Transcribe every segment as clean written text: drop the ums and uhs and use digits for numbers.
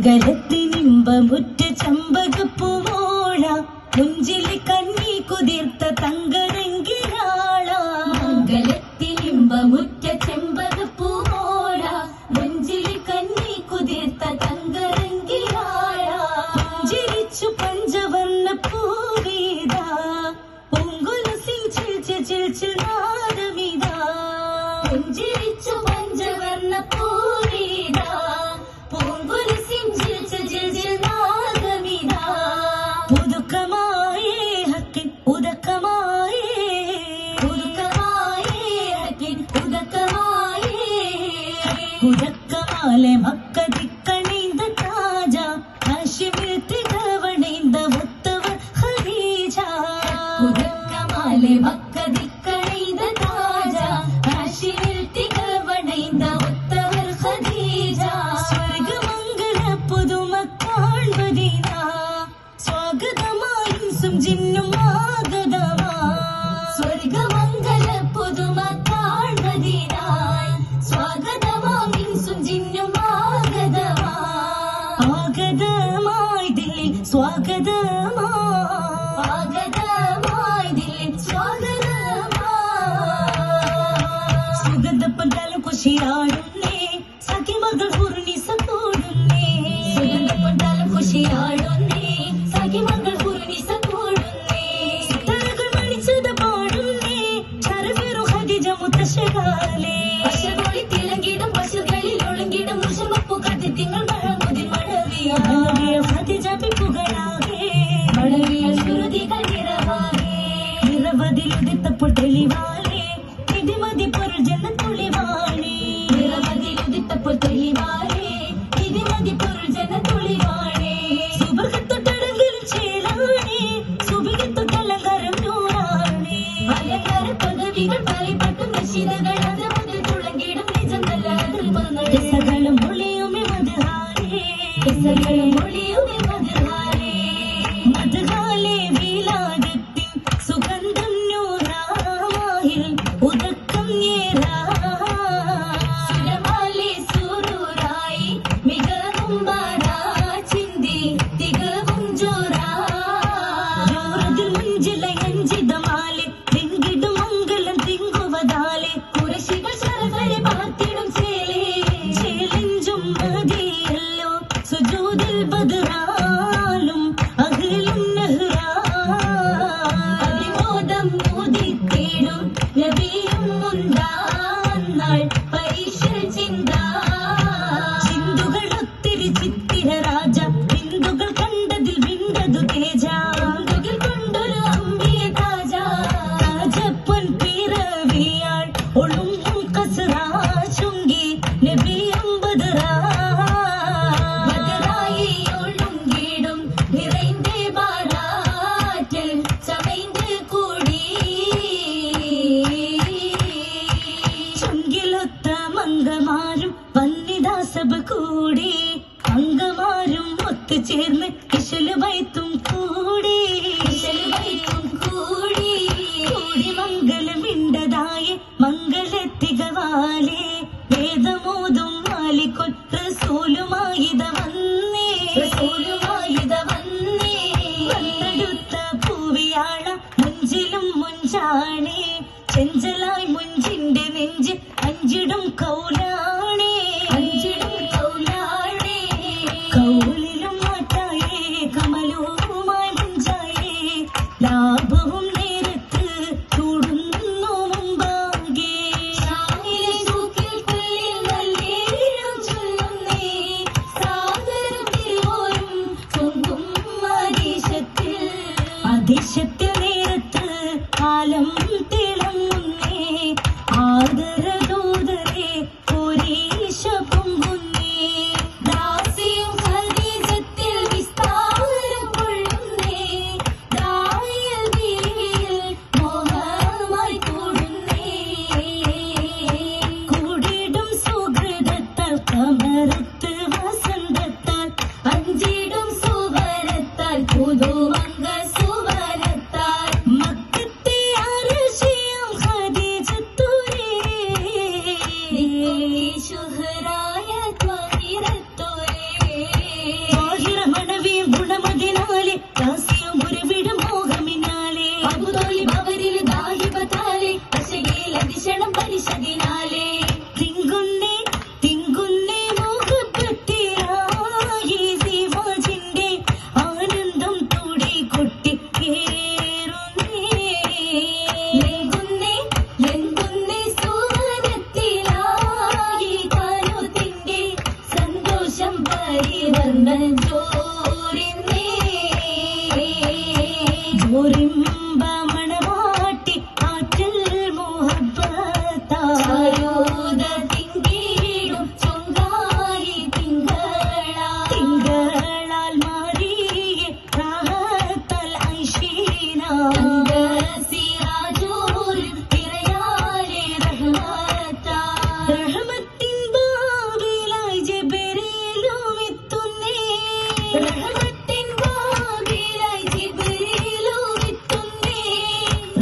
മംഗലത്തിനിമ്പമുറ്റ ചമ്പകപ്പൂമോള മുഞ്ചിലെ കന്നി കുതിർത്ത തങ്കരങ്കിലാള മംഗലത്തിനിമ്പമുറ്റ ചെമ്പകപ്പൂമോള മുഞ്ചിലെ കന്നി കുതിർത്ത തങ്കരങ്കിലാള പുഞ്ചിരിച്ചു പഞ്ചവർണ്ണ പൂവേദ പൊങ്കുലസിൽ ചിൽച്ചു നാദമിതാ പുഞ്ചിരിച്ചു പഞ്ചവർണ്ണ പൂവേദ പൊങ്കുലസിൽ ചിൽച്ചു നാദമിതാ പുതുക്കമായേ ഹക്കിൻ ഉദക്കമായേ ഹക്കിൻ ഉദക്കമായേ ഉദക്കമാലെ മക്കതിക്കണിന്ത താജ ഹാഷിമിൽ തികവണിന്ത മുത്തവർ ഖദീജ ഉദക്കമാലെ മക്കതിക്കണിന്ത താജ ഹാഷിമിൽ തികവണിന്ത മുത്തവർ ഖദീജ സ്വർഗമംഗല പുതുമ കാൺവതിന സ്വാഗതമായും സുംജിന്നും ആഗതമാ സ്വർഗമംഗല പുതുമ കാൺവതിനായി സ്വാഗതമായും സുംജിന്നും ആഗതമാ ആഗതമായി ദില്ലിൽ സ്വാഗതമാ ആഗതമായി ദില്ലിൽ സ്വാഗതമാ സുഗന്ധപ്പന്താലും കുശിയാടുന്നേ സഖിമകൾ പൂർണിസ കൂടുന്നേ സുഗന്ധപ്പന്താലും കുശിയാടുന്നേ സഖിമകൾ പൂർണിസ കൂടുന്നേ തലകൾ മണിച്ചത് പാടുന്നേ ഷറഫിറു ഖദീജ മുത്തശ്ശകാലേ പശുകളിൽ തിളങ്ങിടും പശുകളിൽ ഒളുങ്ങിടും മുഷമപ്പു കത്തിത്തിങ്ങൾ മഴമുതിൽ മഴവിയ ഖദീജ പിപ്പുകളാകെ മഴവിയ ശ്രുതികൾ നിറവാകെ നിറവതിലുദിത്തപ്പോൾ തെളിവാലേ ഇതിമതി പൊരുൾ ജനത്തുളിവാണേ നിറവതിലുദിത്തപ്പോൾ തെളിവാലേ ഇതിമതി പൊരുൾ ജനത്തുളിവാണേ സുബഹത്തൊട്ടടങ്കിലും ചേലാണേ സുബികത്തൊട്ടലങ്കാരം നൂറാണേ അലങ്കാര പദവികൾ പറയപ്പെട്ടും നിശ്ചിതകൾ അത് മുതൽ തുളങ്ങിടും നിജം നല്ല അതിർപ്പങ്ങൾ കിസ്സകളും മൊഴിയുമേ മധുഹാലേ കിസ്സകളും മൊഴിയുമേ മധുഹാലേ മധുഹാലേ വീലാദത്തിൻ സുഗന്ധം നൂറാമാഹിൽ ഉദക്കം ഏറാ സുരമാലേ സൂരൂരായി മികവും ബാരാ ചിന്തി തികവും ജോറാ ജോറതിൽ മുഞ്ചില യഞ്ചിതമാലെ തിങ്കിടും മംഗളം തിങ്കുവതാലെ കുറശികൾ ശരവരെ പാത്തിടും ചേലെഞ്ചും മതിയല്ലോ സുജൂദിൽ ബദറാലും അഖിലും നെഹ്റാ അതിമോദം മോദിത്തേടും നബിയും മുന്താന്നാൾ പരീക്ഷൽ ചിന്താ ചിന്തുകൾ ഒത്തിരി ചിത്തിര രാജ ബിന്ദുകൾ കണ്ടതിൽ വിണ്ടതു തേജ ബിന്ദുകൾ കൊണ്ടൊരു അമ്പിയ താജ താജപ്പൻ പിറവിയാൾ ഒളുങ്ങും കസറാ ചുങ്കി നബിയും ബദറാ ബദറായി ഒളുങ്ങിടും നിറൈന്തേ ബാരാറ്റിൽ ചമൈந்து കൂടി ചുങ്കിലൊത്ത മംഗമാരും വന്നിദാസഭ കൂടി അംഗമാരും ഒത്തുചേർന്ന് ഇശല് വൈത്തും കൂടി കൂടി മംഗലമിണ്ടതായ മംഗളത്തികവാലേ വേദമോതും മാലിക്കൊൻ റസൂലുമായിത വന്നേ വന്നെടുത്ത പൂവിയാള മുഞ്ചിലും മുഞ്ചാണേ ചെഞ്ചലായി മുഞ്ചിന്റെ നെഞ്ച് അഞ്ചിടും കൗലാണേ കൗലിലും മാറ്റായേ കമലവുമായി മുഞ്ചായേ ലാഭവും നേരത്ത് ചൂടുന്നു മുമ്പാകെ അതിശത്തിൽ നേരത്ത് കാലം തിളങ്ങുന്നേ ആദരദൂതരെ പുരീശ പൊങ്ങുന്നേ ദാസിയും ഖദീജത്തിൽ വിസ്താരം കൊള്ളുന്നേ ദായൽ ദിലിൽ മോഹമായി കൂടുന്നേ കൂടിടും സുഹൃതത്താൽ കമരത്ത് വസന്തത്താൽ അഞ്ചിടും സുവരത്താൽ പുതുമംഗ സുവരത്താൽ വർണ്ണൻ ചോരിന്നേ ചോരിമ്പ മണവാട്ടി ആറ്റൽ മുഹബ്ബത്തായൂത തിങ്കീടും ചൊങ്കാരി തിങ്കളാൽ മാറിയ റാഹത്തൽ ഐശീന സിറാജൂൽ തിരയാലെ റഹ്മത്താ റഹ്മത്തിൻ ബാബിലായി ജിബ്രീലും എത്തുന്നേ റഹ്മത്തിൻ ബാബിലായി ജിബ്രീലും എത്തുന്നേ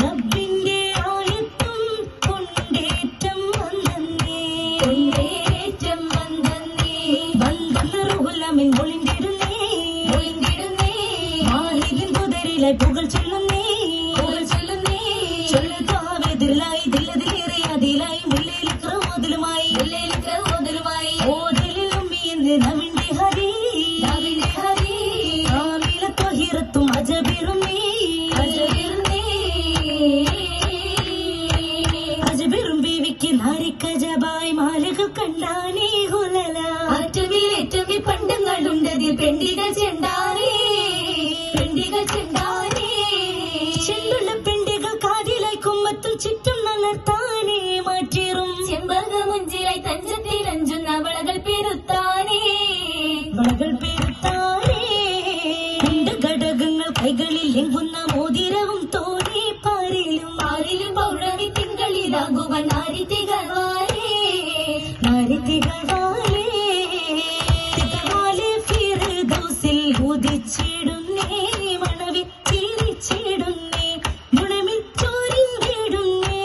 റബ്ബിന്റെ ആയത്തും കൊണ്ടേറ്റം വന്നേ വന്ന റൂഹുലമിൻ ഒളിന്തിടുന്നേ മാഹിദിൻ കുതിരിലായി പുകൾ ചൊല്ലുന്നേ ചൊല്ലുകാവെതിരിലായി ദില്ലതിലേറെ അതിലായി മുല്ലേലിക്ര ഓതലുമായി ഓതലിലും എന്ന് നവിന്റെ ഹരി ആമില ത്വഹിറത്തും അജബിറുന്നേ അജബിറും ബീവിക്ക് നാരിക്കജബായി മാലകൾ കണ്ടാനേ ഹുലല ഏറ്റവും പണ്ടങ്ങളുണ്ടതിൽ പെണ്ടികൾ ചെണ്ടാനേ ചെണ്ടുള്ള പെണ്ടികൾ കാതിലായി കുമ്മത്തും ചുറ്റും നലർത്താനേ മാറ്റേറും ചെമ്പകമുഞ്ചിലായി തഞ്ചത്തിൽ അഞ്ചുന്ന വളകൾ പെരുത്താനേ രണ്ട് ഘടകങ്ങൾ കൈകളിൽ എങ്കുന്ന മോതിരവും തോന്നി പാരിലും പൗർണമി തിങ്കളിലാകുവൻ നാരിത്തികളാലേ ഫിർദൗസിൽ ഉദിച്ചിടുന്നേ മണവി ചിരിച്ചിടുന്നേ ഗുണമിൽ ചോരിടുന്നേ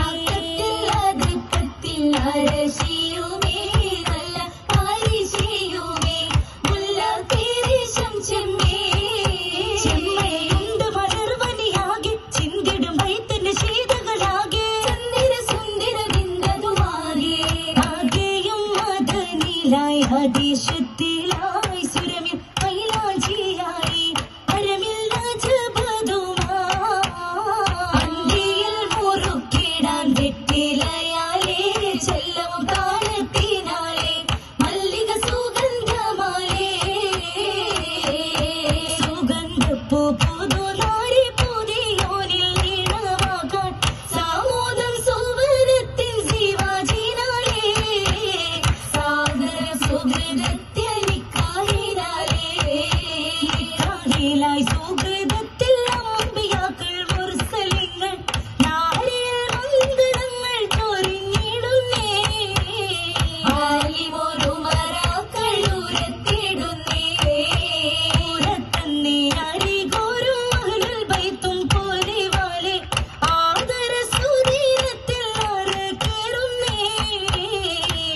ആകത്തിൽ അരശിയുമേ നല്ല പാരിശിയുമേ മുല്ല പേരിശം ചെമ്മയുണ്ട് മലർവനിയാകെ ചിന്തിടും വൈത്തിന്റെ ശീതകളാകെ സുന്ദര വിന്ദതുമാകെ ആകെയും മദനിലായി ഹദീശത്തിലായി സുരമിൽ മൈലാഞ്ചിയായി അരമില്ല ജബതുമാണ്ടിയിൽ മുറുക്കിടാൻ വെറ്റിലയാലേ ചെല്ലവും താളത്തിനാലേ മല്ലിക സുഗന്ധമാലേ സുഗന്ധപ്പൂ പുതുനാരി പുതിയോനിൽ ഈണമാകാൻ സാമോദം സുവനത്തിൻ ശിവാജിനാലേ സാഗര സുഹൃദത്തിലായി സുഹൃതത്തിൽ അമ്പിയാക്കൾ മുർസലിങ്ങൾ നാരിൽ മംഗളങ്ങൾ ചൊരിഞ്ഞിടുന്നേ ആലിമൊരു മറാക്കളുരത്തിടുന്നേ പൂരത്തന്നെ അരികോരും അഹ്ലുൽ ബൈത്തും പോലിവാലെ ആദര സുദീനത്തിൽ കേറുന്നേ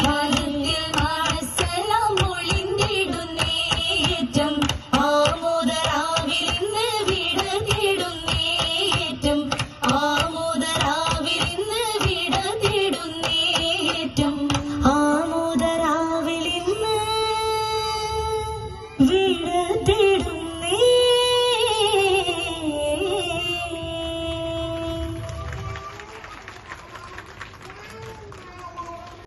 വാനത്തിൽ മാസലാം ഒളിന്തിടുന്നേ ഏറ്റം ആമോദരാവിൽ ഇന്ന് വീട് തേടുന്നേ ഏറ്റം ആമോദരാവിൽ ഇന്ന് വീട് തേടുന്നേ ഏറ്റം ആമോദരാവിൽ ഇന്ന് വീട്